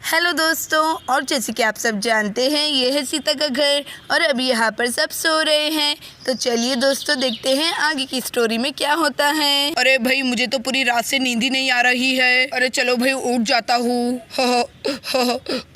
Hello दोस्तों, और जैसे कि आप सब जानते हैं ये है सीता का घर और अभी यहाँ पर सब सो रहे हैं। तो चलिए दोस्तों देखते हैं आगे की स्टोरी में क्या होता है। अरे भाई मुझे तो पूरी रात से नींद ही नहीं आ रही है। अरे चलो भाई उठ जाता हूँ।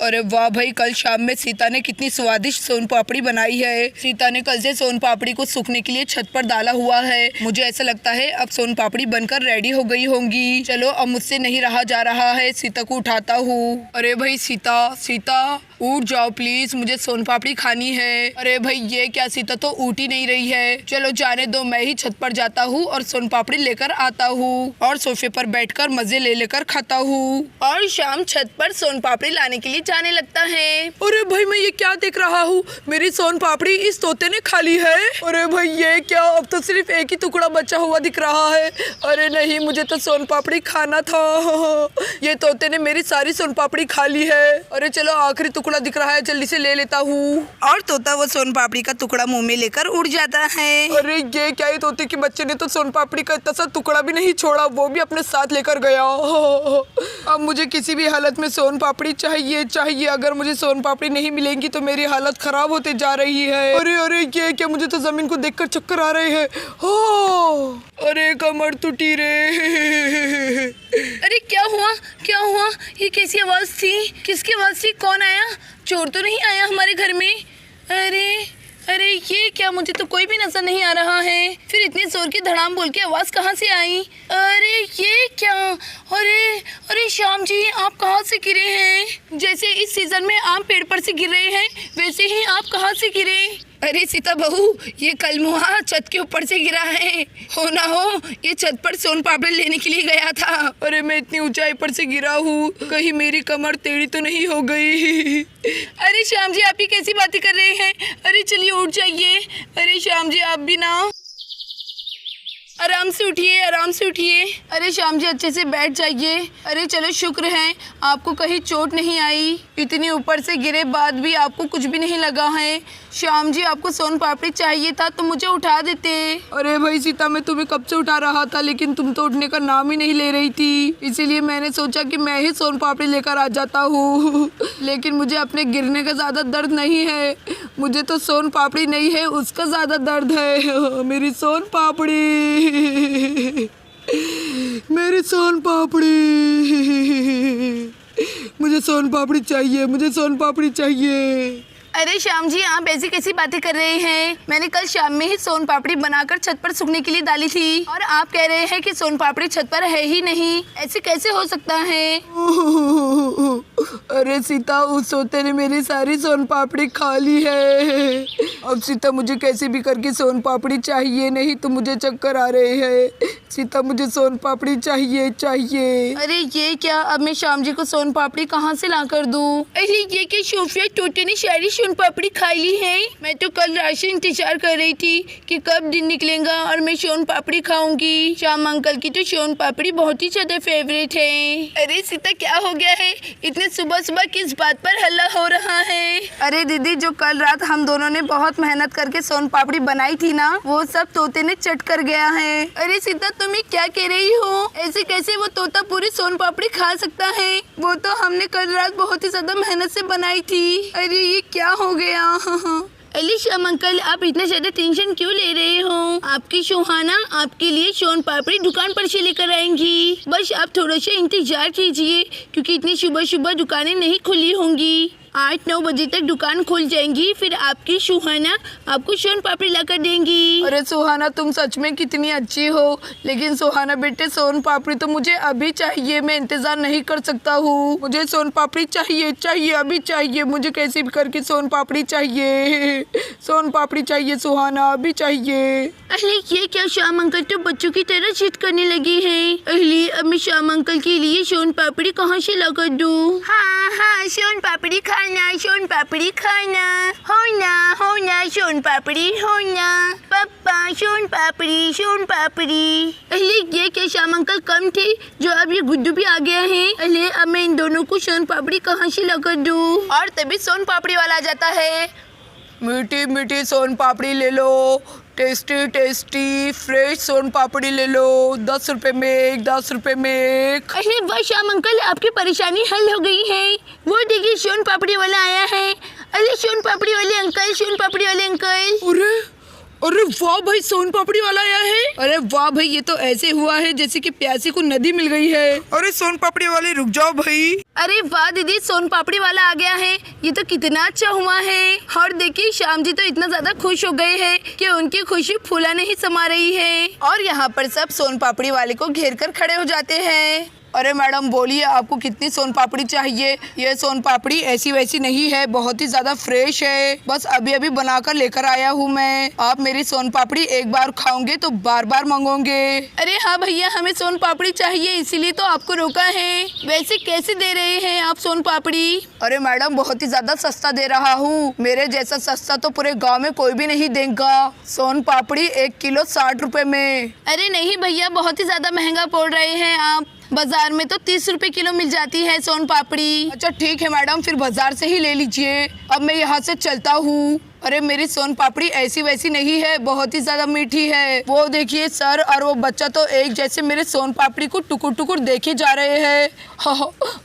अरे वाह भाई, कल शाम में सीता ने कितनी स्वादिष्ट सोन पापड़ी बनाई है। सीता ने कल से सोन पापड़ी को सूखने के लिए छत पर डाला हुआ है। मुझे ऐसा लगता है अब सोन पापड़ी बनकर रेडी हो गई होंगी। चलो अब मुझसे नहीं रहा जा रहा है, सीता को उठाता हूँ। अरे भाई सीता सीता उठ जाओ प्लीज, मुझे सोन पापड़ी खानी है। अरे भाई ये क्या, सीता तो उठ ही नहीं रही है। चलो जाने दो, मैं ही छत पर जाता हूँ और सोन पापड़ी लेकर आता हूँ और सोफे पर बैठकर मजे ले लेकर खाता हूँ। और शाम छत पर सोन पापड़ी लाने के लिए जाने लगता है। अरे भाई मैं ये क्या देख रहा हूँ, मेरी सोन पापड़ी इस तोते ने खा ली है। अरे भाई ये क्या, अब तो सिर्फ एक ही टुकड़ा बचा हुआ दिख रहा है। अरे नहीं, मुझे तो सोन पापड़ी खाना था। ये तोते ने मेरी सारी सोन पापड़ी खा ली है। अरे चलो आखिरी टुकड़ा दिख रहा है, जल्दी से ले लेता हूँ। और तोता वो सोन पापड़ी का टुकड़ा मुंह में लेकर उड़ जाता है। अरे ये क्या है, तोते के बच्चे ने तो सोन पापड़ी का इतना सा टुकड़ा भी नहीं छोड़ा, वो भी अपने साथ लेकर गया। अब मुझे किसी भी हालत में सोन पापड़ी चाहिए चाहिए। अगर मुझे सोन पापड़ी नहीं मिलेंगी तो मेरी हालत खराब होते जा रही है। अरे अरे ये क्या, मुझे तो जमीन को देखकर चक्कर आ रहे हैं। अरे कमर टूटी रे। अरे क्या हुआ क्या हुआ, ये कैसी आवाज थी, किसकी आवाज थी, कौन आया? चोर तो नहीं आया हमारे घर में? अरे अरे ये क्या, मुझे तो कोई भी नजर नहीं आ रहा है। फिर इतनी जोर की धड़ाम बोल के आवाज कहाँ से आई? अरे ये क्या, अरे अरे श्याम जी आप कहाँ से गिरे हैं? जैसे इस सीजन में आम पेड़ पर से गिर रहे हैं वैसे ही आप कहाँ से गिरे? अरे सीता बहू, ये कलमुहा छत के ऊपर से गिरा है। हो ना हो ये छत पर सोन पापड़ी लेने के लिए गया था। अरे मैं इतनी ऊंचाई पर से गिरा हूँ, कहीं मेरी कमर टेढ़ी तो नहीं हो गई? अरे श्याम जी आप ही कैसी बातें कर रहे हैं? अरे चलिए उठ जाइए। अरे श्याम जी आप भी ना, आराम से उठिए आराम से उठिए। अरे श्याम जी अच्छे से बैठ जाइए। अरे चलो शुक्र है आपको कहीं चोट नहीं आई, इतनी ऊपर से गिरे बाद भी आपको कुछ भी नहीं लगा है। श्याम जी आपको सोन पापड़ी चाहिए था तो मुझे उठा देते। अरे भाई सीता, मैं तुम्हें कब से उठा रहा था लेकिन तुम तो उठने का नाम ही नहीं ले रही थी, इसीलिए मैंने सोचा कि मैं ही सोन पापड़ी लेकर आ जाता हूँ। लेकिन मुझे अपने गिरने का ज्यादा दर्द नहीं है, मुझे तो सोन पापड़ी नहीं है उसका ज्यादा दर्द है। मेरी सोन पापड़ी, मेरी सोन पापड़ी, मुझे सोन पापड़ी चाहिए, मुझे सोन पापड़ी चाहिए। अरे श्याम जी आप ऐसी कैसी बातें कर रहे हैं? मैंने कल शाम में ही सोन पापड़ी बनाकर छत पर सूखने के लिए डाली थी और आप कह रहे हैं कि सोन पापड़ी छत पर है ही नहीं, ऐसे कैसे हो सकता है? अरे सीता, उस तोते ने मेरी सारी सोन पापड़ी खा ली है। अब सीता मुझे कैसे भी करके सोन पापड़ी चाहिए, नहीं तो मुझे चक्कर आ रहे हैं। सीता मुझे सोन पापड़ी चाहिए चाहिए। अरे ये क्या, अब मैं श्याम जी को सोन पापड़ी कहाँ से ला कर दूँ? अरे ये क्या शोफिया, तोते ने सारी सोन पापड़ी खा ली है। मैं तो कल रात से इंतजार कर रही थी कि कब दिन निकलेगा और मैं सोन पापड़ी खाऊंगी। श्याम अंकल की तो सोन पापड़ी बहुत ही ज्यादा फेवरेट है। अरे सीता क्या हो गया है, इतने सुबह सुबह किस बात पर हल्ला हो रहा है? अरे दीदी, जो कल रात हम दोनों ने बहुत मेहनत करके सोन पापड़ी बनाई थी ना, वो सब तोते ने चट कर गया है। अरे सीता तुम क्या कह रही हो? ऐसे कैसे वो तोता पूरी सोन पापड़ी खा सकता है? वो तो हमने कल रात बहुत ही ज्यादा मेहनत से बनाई थी। अरे ये क्या हो गया? अली श्याम अंकल आप इतना ज्यादा टेंशन क्यों ले रहे हो? आपकी सुहाना आपके लिए सोन पापड़ी दुकान पर से लेकर आएंगी, बस आप थोड़ा सा इंतजार कीजिए क्योंकि इतनी सुबह सुबह दुकानें नहीं खुली होंगी। 8-9 बजे तक दुकान खुल जाएंगी, फिर आपकी सुहाना आपको सोन पापड़ी ला कर देंगी। अरे सुहाना तुम सच में कितनी अच्छी हो, लेकिन सुहाना बेटे सोन पापड़ी तो मुझे अभी चाहिए, मैं इंतजार नहीं कर सकता हूँ। मुझे सोन पापड़ी चाहिए चाहिए, अभी चाहिए, मुझे कैसे भी करके सोन पापड़ी चाहिए, सोन पापड़ी चाहिए सुहाना, अभी चाहिए। अरे ये क्या, श्याम अंकल तो बच्चों की तरह जिद करने लगे हैं। अरे अब मैं श्याम अंकल के लिए सोन पापड़ी कहाँ से ला कर दूँ? हाँ हाँ सोन पापड़ी खाना, सोन पापड़ी खाना, हो ना सोन पापड़ी होना, पापा सोन पापड़ी सोन पापड़ी। अरे ये क्या, श्याम अंकल कम थे जो अब ये गुड्डू भी आ गया है। अरे अब मैं इन दोनों को सोन पापड़ी कहाँ से ला कर दूँ? और तभी सोन पापड़ी वाला आ जाता है। मीठी मीठी सोन पापड़ी ले लो, टेस्टी टेस्टी फ्रेश सोन पापड़ी ले लो, 10 रुपए में एक, 10 रुपए में एक। अरे वाह श्याम अंकल, आपकी परेशानी हल हो गई है। वो पापड़ी वाला आया है। अरे सोन पापड़ी वाले अंकल, सोन पापड़ी वाले अंकल। अरे वाह भाई, सोन पापड़ी वाला आया है। अरे वाह भाई, ये तो ऐसे हुआ है जैसे कि प्यासे को नदी मिल गई है। अरे सोन पापड़ी वाले रुक जाओ भाई। अरे वाह दीदी, सोन पापड़ी वाला आ गया है। ये तो कितना अच्छा हुआ है। और देखिए श्याम जी तो इतना ज्यादा खुश हो गए हैं कि उनकी खुशी फूला नहीं समा रही है। और यहाँ पर सब सोन पापड़ी वाले को घेर कर खड़े हो जाते हैं। अरे मैडम बोलिए, आपको कितनी सोन पापड़ी चाहिए? ये सोन पापड़ी ऐसी वैसी नहीं है, बहुत ही ज़्यादा फ्रेश है। बस अभी अभी बनाकर लेकर आया हूँ मैं। आप मेरी सोन पापड़ी एक बार खाओगे तो बार बार मांगोगे। अरे हाँ भैया, हमें सोन पापड़ी चाहिए, इसीलिए तो आपको रोका है। वैसे कैसे दे रहे हैं आप सोन पापड़ी? अरे मैडम, बहुत ही ज़्यादा सस्ता दे रहा हूँ। मेरे जैसा सस्ता तो पूरे गाँव में कोई भी नहीं देगा। सोन पापड़ी 1 किलो 60 रुपए में। अरे नहीं भैया, बहुत ही ज़्यादा महंगा बोल रहे हैं आप। बाजार में तो 30 रुपए किलो मिल जाती है सोन पापड़ी। अच्छा ठीक है मैडम, फिर बाजार से ही ले लीजिए। अब मैं यहाँ से चलता हूँ। अरे मेरी सोन पापड़ी ऐसी वैसी नहीं है, बहुत ही ज्यादा मीठी है। वो देखिए सर और वो बच्चा तो एक जैसे मेरे सोन पापड़ी को टुकुर टुकुर देखे जा रहे हैं।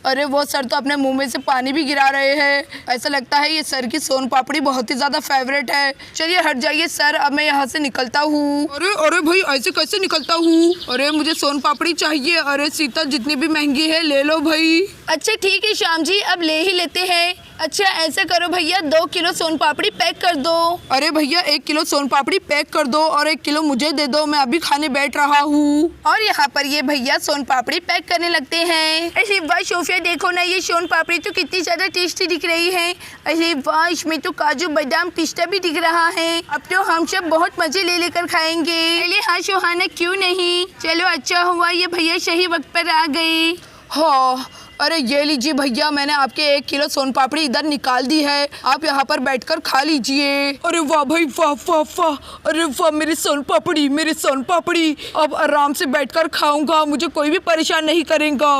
अरे वो सर तो अपने मुंह में से पानी भी गिरा रहे हैं। ऐसा लगता है ये सर की सोन पापड़ी बहुत ही ज्यादा फेवरेट है। चलिए हट जाइए सर, अब मैं यहाँ से निकलता हूँ। अरे अरे भाई, ऐसे कैसे निकलता हूँ? अरे मुझे सोन पापड़ी चाहिए। अरे सीता, जितनी भी महंगी है ले लो भाई। अच्छा ठीक है श्याम जी, अब ले ही लेते हैं। अच्छा ऐसा करो भैया, 2 किलो सोन पापड़ी पैक कर दो। अरे भैया 1 किलो सोन पापड़ी पैक कर दो और 1 किलो मुझे दे दो, मैं अभी खाने बैठ रहा हूँ। और यहाँ पर ये भैया सोन पापड़ी पैक करने लगते हैं। अरे वाह सोफिया, देखो ना ये सोन पापड़ी तो कितनी ज्यादा टेस्टी दिख रही है। अरे वाह, इसमें तो काजू बादाम पिस्ता भी दिख रहा है। अब तो हम सब बहुत मजे ले लेकर खाएंगे। अरे हाँ सुहाना, क्यों नहीं। चलो अच्छा हुआ ये भैया सही वक्त पर आ गए। हाँ, अरे ये लीजिए भैया, मैंने आपके 1 किलो सोन पापड़ी इधर निकाल दी है। आप यहाँ पर बैठकर खा लीजिए। अरे वाह भाई, वाह वाह वाह। अरे वाह, मेरी सोन पापड़ी, मेरी सोन पापड़ी। अब आराम से बैठकर खाऊंगा, मुझे कोई भी परेशान नहीं करेगा।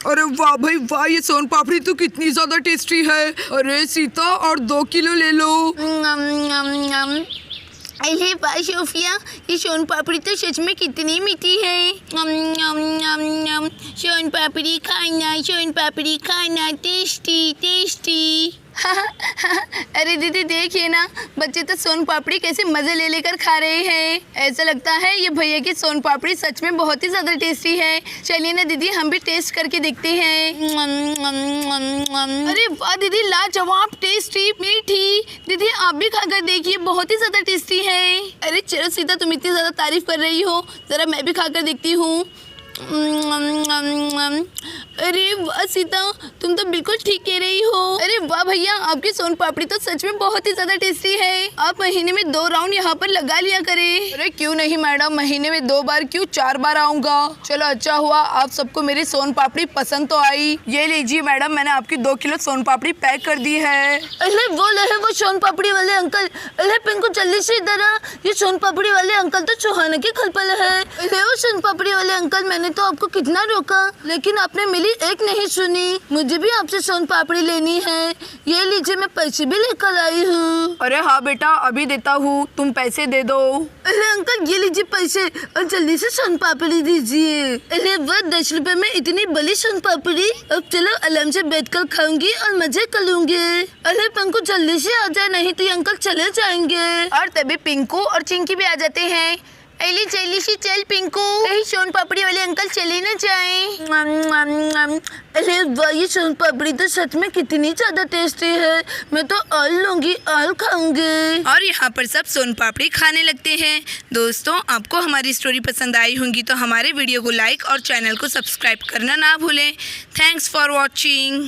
अरे वाह भाई वाह, ये सोन पापड़ी तो कितनी ज्यादा टेस्टी है। अरे सीता, और 2 किलो ले लो। अरे वाह सोफिया, ये सोन पापड़ी तो सच में कितनी मीठी है। सोन पापड़ी खाना, सोन पापड़ी खाना, टेस्टी टेस्टी। अरे दीदी देखिए ना, बच्चे तो सोन पापड़ी कैसे मजे ले लेकर खा रहे हैं। ऐसा लगता है ये भैया की सोन पापड़ी सच में बहुत ही ज्यादा टेस्टी है। चलिए ना दीदी, हम भी टेस्ट करके देखते हैं। अरे वाह दीदी, लाजवाब, टेस्टी, मीठी। दीदी आप भी खाकर देखिए, बहुत ही ज्यादा टेस्टी है। अरे चलो सीता, तुम इतनी ज्यादा तारीफ कर रही हो, जरा मैं भी खाकर देखती हूँ। अरे वाह सीता, तुम तो बिल्कुल ठीक कह रही हो। अरे वाह भैया, आपकी सोन पापड़ी तो सच में बहुत ही ज्यादा टेस्टी है। आप महीने में 2 राउंड यहाँ पर लगा लिया करें। अरे क्यों नहीं मैडम, महीने में 2 बार क्यों 4 बार आऊँगा। चलो अच्छा हुआ, आप सबको मेरी सोन पापड़ी पसंद तो आई। ये लीजिए मैडम, मैंने आपकी 2 किलो सोन पापड़ी पैक कर दी है। अरे वो सोन पापड़ी वाले अंकल। अरे पिंकू जल्दी से इधर आ, ये सोन पापड़ी वाले अंकल तो चौहान के खलपल है। अरे वो सोन पापड़ी वाले अंकल, मैंने तो आपको कितना रोका, लेकिन आपने मेरी एक नहीं सुनी। मुझे भी आपसे सोन पापड़ी लेनी है। ये लीजिए, मैं पैसे भी लेकर आई हूँ। अरे हाँ बेटा, अभी देता हूँ, तुम पैसे दे दो। अरे अंकल ये लीजिए पैसे, और जल्दी से सोन पापड़ी दीजिए। अरे वह 10 रुपए में इतनी बड़ी सोन पापड़ी। अब चलो आराम से बैठकर खाऊंगी और मजे कर लूंगी। अरे पिंकू जल्दी से आ जाए, नहीं तो ये अंकल चले जाएंगे। और तभी पिंकू और चिंकी भी आ जाते हैं। अली जल्दी से चल पिंकू, कहीं सोन पापड़ी वाले अंकल चले न जाएं। अरे वाह, ये सोन पापड़ी तो सच में कितनी ज्यादा टेस्टी है। मैं तो ऑल लूंगी, ऑल खाऊंगी। और यहाँ पर सब सोन पापड़ी खाने लगते हैं। दोस्तों, आपको हमारी स्टोरी पसंद आई होंगी तो हमारे वीडियो को लाइक और चैनल को सब्सक्राइब करना ना भूलें। Thanks for watching.